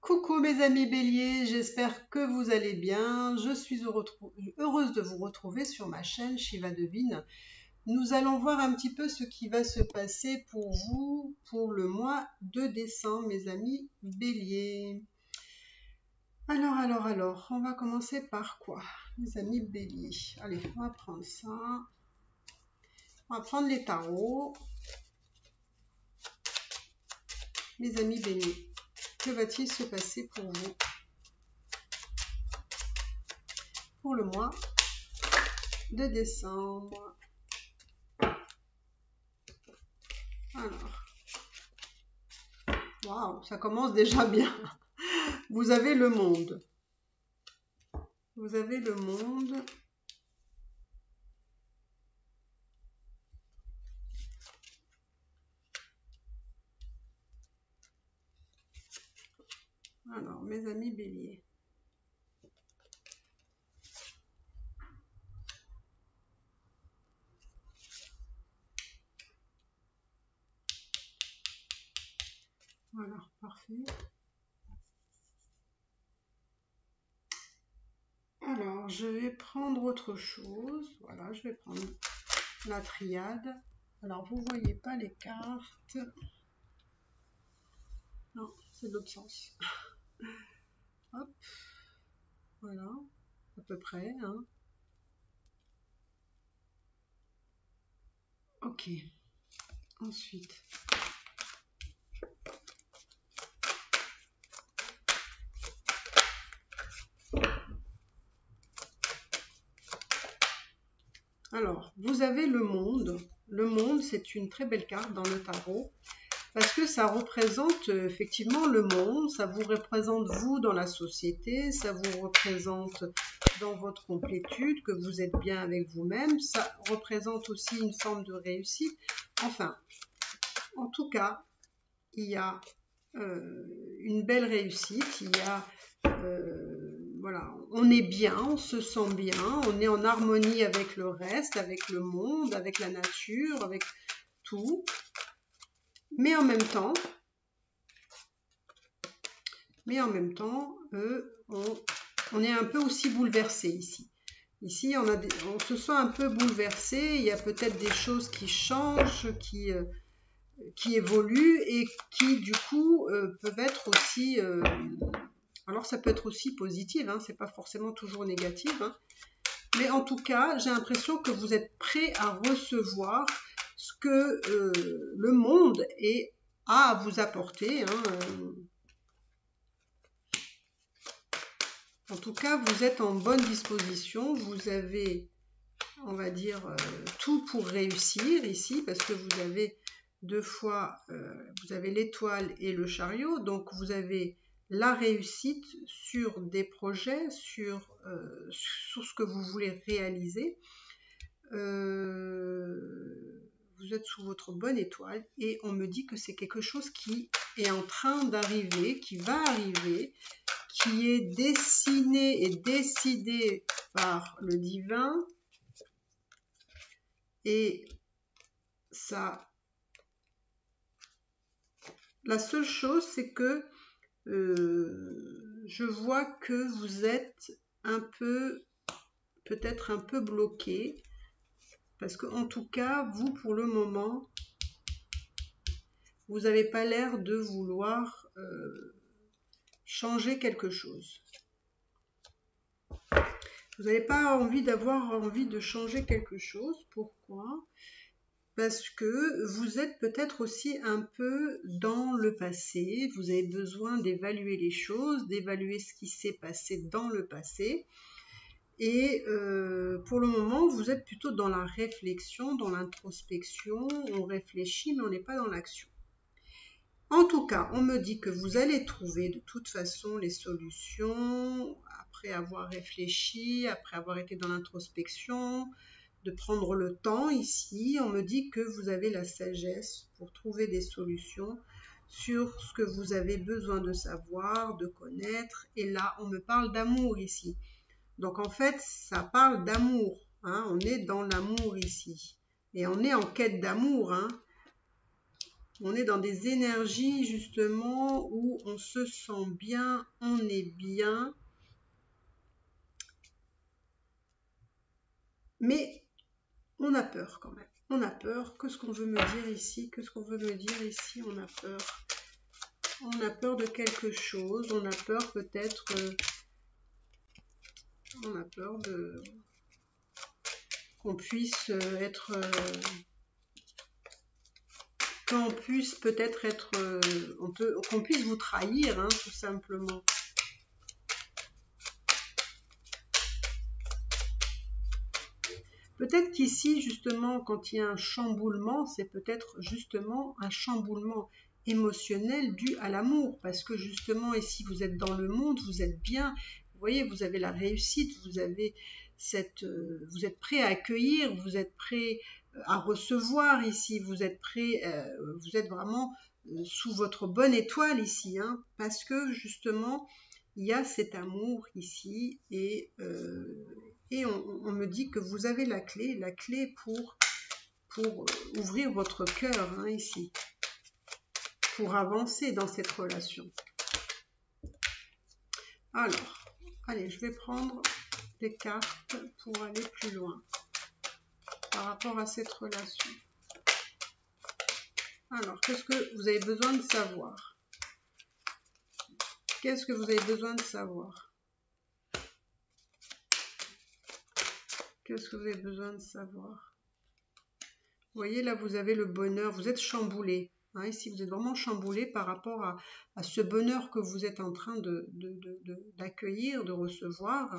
Coucou mes amis béliers, j'espère que vous allez bien. Je suis heureuse de vous retrouver sur ma chaîne Shiva Devine. Nous allons voir un petit peu ce qui va se passer pour vous pour le mois de décembre, mes amis béliers. Alors, on va commencer par quoi, mes amis béliers? Allez, on va prendre ça. On va prendre les tarots. Mes amis béliers, que va-t-il se passer pour vous pour le mois de décembre? Alors, waouh, ça commence déjà bien. Vous avez le monde. Vous avez le monde. Alors, mes amis béliers. Voilà, parfait. Alors, je vais prendre autre chose. Voilà, je vais prendre la triade. Alors, vous ne voyez pas les cartes. Non, c'est l'autre sens. Hop. Voilà, à peu près. Hein. Ok. Ensuite. Alors, vous avez le monde. Le monde, c'est une très belle carte dans le tarot parce que ça représente effectivement le monde, ça vous représente vous dans la société, ça vous représente dans votre complétude, que vous êtes bien avec vous-même, ça représente aussi une forme de réussite. Enfin, en tout cas, il y a une belle réussite, il y a... voilà, on est bien, on se sent bien, on est en harmonie avec le reste, avec le monde, avec la nature, avec tout. Mais en même temps, on est un peu aussi bouleversé ici. Ici, on se sent un peu bouleversé, il y a peut-être des choses qui changent, qui évoluent et qui du coup peuvent être aussi... alors ça peut être aussi positif, hein, c'est pas forcément toujours négatif, hein, mais en tout cas, j'ai l'impression que vous êtes prêt à recevoir ce que le monde a à vous apporter. Hein, En tout cas, vous êtes en bonne disposition, vous avez, on va dire, tout pour réussir ici, parce que vous avez deux fois, vous avez l'étoile et le chariot, donc vous avez la réussite sur des projets, sur ce que vous voulez réaliser. Vous êtes sous votre bonne étoile et on me dit que c'est quelque chose qui est en train d'arriver, qui va arriver, qui est dessiné et décidé par le divin. Et ça, la seule chose, c'est que je vois que vous êtes un peu, peut-être un peu bloqué, parce que en tout cas, vous, pour le moment, vous n'avez pas l'air de vouloir changer quelque chose. Vous n'avez pas d'avoir envie de changer quelque chose. Pourquoi ? Parce que vous êtes peut-être aussi un peu dans le passé. Vous avez besoin d'évaluer les choses, d'évaluer ce qui s'est passé dans le passé. Et pour le moment, vous êtes plutôt dans la réflexion, dans l'introspection. On réfléchit, mais on n'est pas dans l'action. En tout cas, on me dit que vous allez trouver de toute façon les solutions après avoir réfléchi, après avoir été dans l'introspection, de prendre le temps ici. On me dit que vous avez la sagesse pour trouver des solutions sur ce que vous avez besoin de savoir, de connaître. Et là, on me parle d'amour ici. Donc en fait, ça parle d'amour. Hein, on est dans l'amour ici. Et on est en quête d'amour. Hein. On est dans des énergies justement où on se sent bien, on est bien. Mais on a peur quand même. On a peur. Qu'est-ce qu'on veut me dire ici? Qu'est-ce qu'on veut me dire ici? On a peur. On a peur de quelque chose. On a peur peut-être... on a peur de... qu'on puisse être... qu'on puisse peut-être être... qu'on puisse vous trahir, hein, tout simplement. Peut-être qu'ici, justement, quand il y a un chamboulement, c'est peut-être justement un chamboulement émotionnel dû à l'amour. Parce que justement, ici, vous êtes dans le monde, vous êtes bien. Vous voyez, vous avez la réussite, vous avez vous êtes prêt à accueillir, vous êtes prêt à recevoir ici, vous êtes prêt, vous êtes vraiment sous votre bonne étoile ici, hein, parce que justement, il y a cet amour ici et on me dit que vous avez la clé pour ouvrir votre cœur, hein, ici, pour avancer dans cette relation. Alors, allez, je vais prendre des cartes pour aller plus loin par rapport à cette relation. Alors, qu'est-ce que vous avez besoin de savoir? Qu'est-ce que vous avez besoin de savoir? Qu'est-ce que vous avez besoin de savoir? Vous voyez, là, vous avez le bonheur, vous êtes chamboulé. Hein, ici, vous êtes vraiment chamboulé par rapport à ce bonheur que vous êtes en train d'accueillir, de recevoir.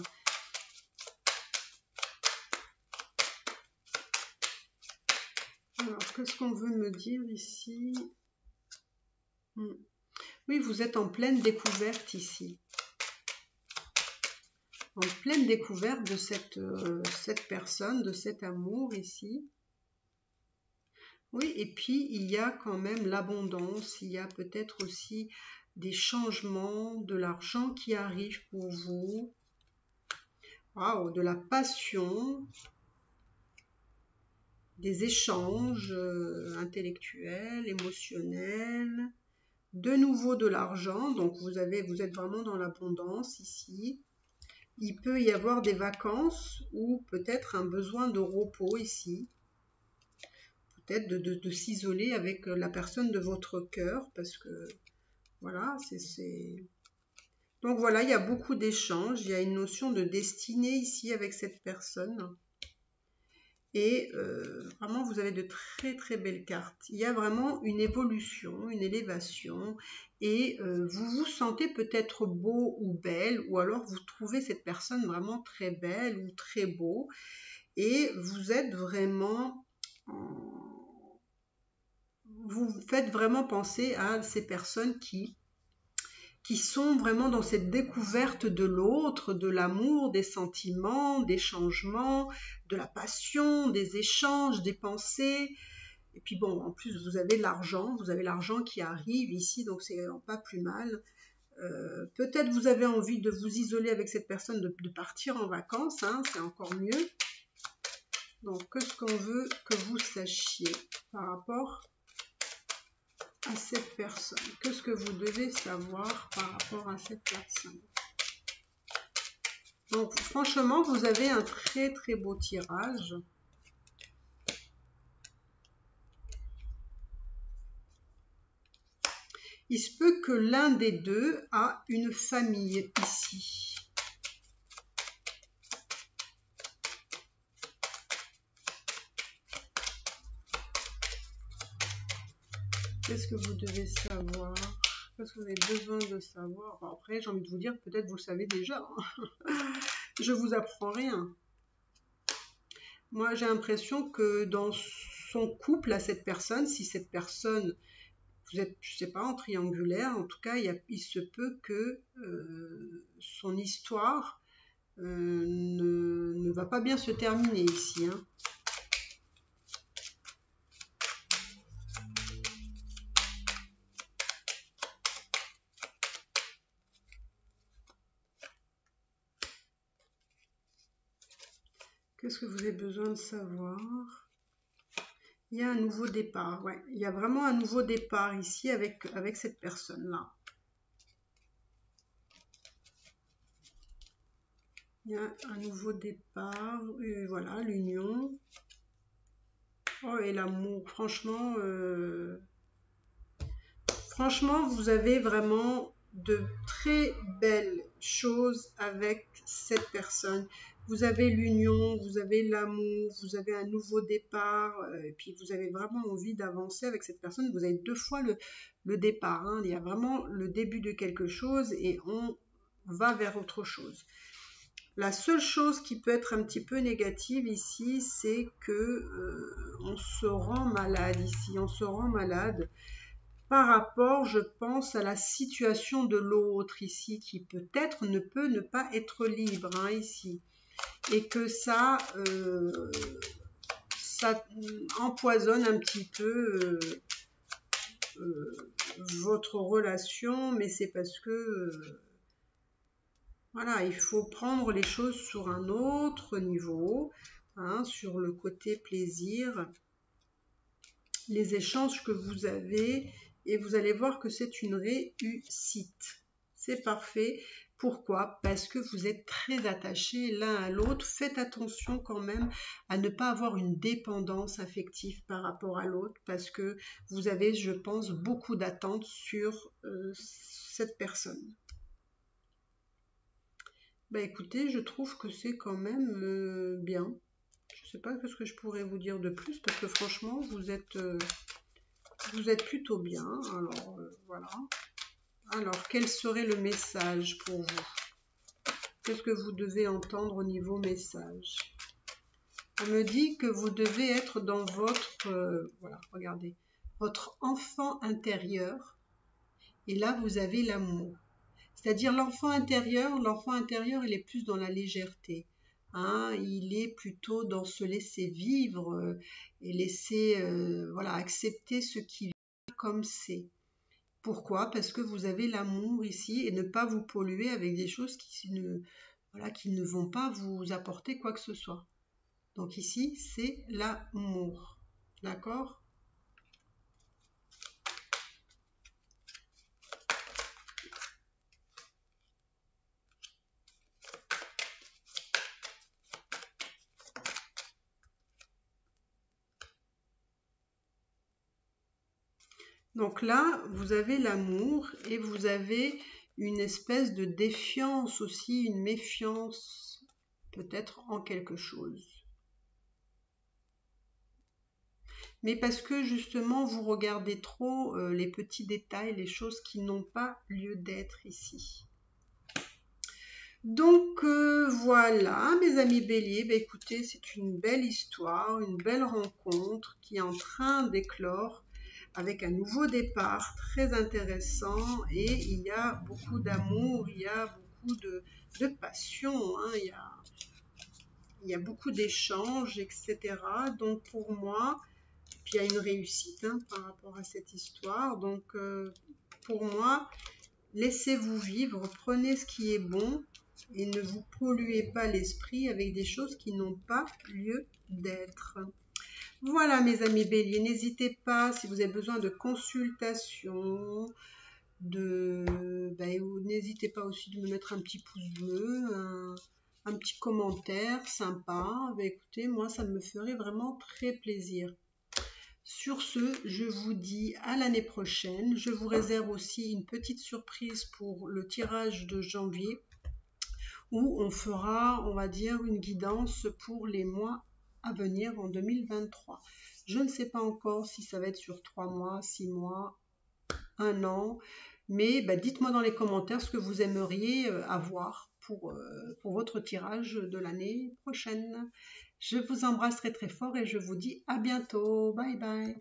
Alors, qu'est-ce qu'on veut me dire ici? Oui, vous êtes en pleine découverte ici. En pleine découverte de cette personne, de cet amour ici. Oui, et puis il y a quand même l'abondance, il y a peut-être aussi des changements, de l'argent qui arrive pour vous. Waouh, de la passion, des échanges intellectuels, émotionnels, de nouveau de l'argent, donc vous êtes vraiment dans l'abondance ici. Il peut y avoir des vacances ou peut-être un besoin de repos ici. Peut-être de s'isoler avec la personne de votre cœur, parce que voilà, donc voilà, il y a beaucoup d'échanges, il y a une notion de destinée ici avec cette personne. Et vraiment, vous avez de très très belles cartes. Il y a vraiment une évolution, une élévation, et vous vous sentez peut-être beau ou belle, ou alors vous trouvez cette personne vraiment très belle ou très beau, et vous êtes vraiment... vous faites vraiment penser à ces personnes qui sont vraiment dans cette découverte de l'autre, de l'amour, des sentiments, des changements, de la passion, des échanges, des pensées. Et puis bon, en plus vous avez l'argent qui arrive ici, donc c'est pas plus mal. Peut-être vous avez envie de vous isoler avec cette personne, de partir en vacances, hein, c'est encore mieux. Donc qu'est-ce qu'on veut que vous sachiez par rapport à cette personne? Qu'est-ce que vous devez savoir par rapport à cette personne? Donc franchement, vous avez un très très beau tirage. Il se peut que l'un des deux a une famille ici. Qu'est-ce que vous devez savoir? Qu'est-ce que vous avez besoin de savoir? Bon, après, j'ai envie de vous dire, peut-être vous le savez déjà. Hein. Je vous apprends rien. Moi, j'ai l'impression que dans son couple à cette personne, si cette personne, vous êtes, je sais pas, en triangulaire, en tout cas, il se peut que son histoire ne va pas bien se terminer ici. Hein. Qu'est-ce que vous avez besoin de savoir? Il y a un nouveau départ, ouais. Il y a vraiment un nouveau départ ici avec cette personne-là. Il y a un nouveau départ, voilà, l'union. Oh, et l'amour, franchement, vous avez vraiment de très belles choses avec cette personne. Vous avez l'union, vous avez l'amour, vous avez un nouveau départ, et puis vous avez vraiment envie d'avancer avec cette personne. Vous avez deux fois le départ, hein. Il y a vraiment le début de quelque chose et on va vers autre chose. La seule chose qui peut être un petit peu négative ici, c'est que on se rend malade ici, on se rend malade par rapport, je pense, à la situation de l'autre ici, qui peut-être ne peut ne pas être libre, hein, ici, et que ça empoisonne un petit peu votre relation, mais c'est parce que voilà, il faut prendre les choses sur un autre niveau, hein, sur le côté plaisir, les échanges que vous avez, et vous allez voir que c'est une réussite. C'est parfait. Pourquoi? Parce que vous êtes très attachés l'un à l'autre. Faites attention quand même à ne pas avoir une dépendance affective par rapport à l'autre, parce que vous avez, je pense, beaucoup d'attentes sur cette personne. Bah écoutez, je trouve que c'est quand même bien. Je ne sais pas ce que je pourrais vous dire de plus, parce que franchement, vous êtes plutôt bien. Alors, voilà. Alors, quel serait le message pour vous? Qu'est-ce que vous devez entendre au niveau message? On me dit que vous devez être dans votre, voilà, regardez, votre enfant intérieur. Et là, vous avez l'amour. C'est-à-dire l'enfant intérieur, il est plus dans la légèreté. Hein, il est plutôt dans se laisser vivre et laisser voilà, accepter ce qui vient comme c'est. Pourquoi? Parce que vous avez l'amour ici et ne pas vous polluer avec des choses voilà, qui ne vont pas vous apporter quoi que ce soit. Donc ici, c'est l'amour. D'accord? Donc là, vous avez l'amour et vous avez une espèce de défiance aussi, une méfiance peut-être en quelque chose. Mais parce que justement, vous regardez trop les petits détails, les choses qui n'ont pas lieu d'être ici. Donc voilà, mes amis béliers, bah, écoutez, c'est une belle histoire, une belle rencontre qui est en train d'éclore avec un nouveau départ très intéressant et il y a beaucoup d'amour, il y a beaucoup de passion, hein, il y a beaucoup d'échanges, etc. Donc pour moi, puis il y a une réussite hein, par rapport à cette histoire. Donc pour moi, laissez-vous vivre, prenez ce qui est bon et ne vous polluez pas l'esprit avec des choses qui n'ont pas lieu d'être. Voilà mes amis béliers, n'hésitez pas si vous avez besoin de consultation, n'hésitez pas aussi de me mettre un petit pouce bleu, un petit commentaire sympa. Écoutez, moi ça me ferait vraiment très plaisir. Sur ce, je vous dis à l'année prochaine. Je vous réserve aussi une petite surprise pour le tirage de janvier où on fera, on va dire, une guidance pour les mois à venir en 2023. Je ne sais pas encore si ça va être sur 3 mois, 6 mois, 1 an, mais dites-moi dans les commentaires ce que vous aimeriez avoir pour votre tirage de l'année prochaine. Je vous embrasse très très fort et je vous dis à bientôt. Bye bye.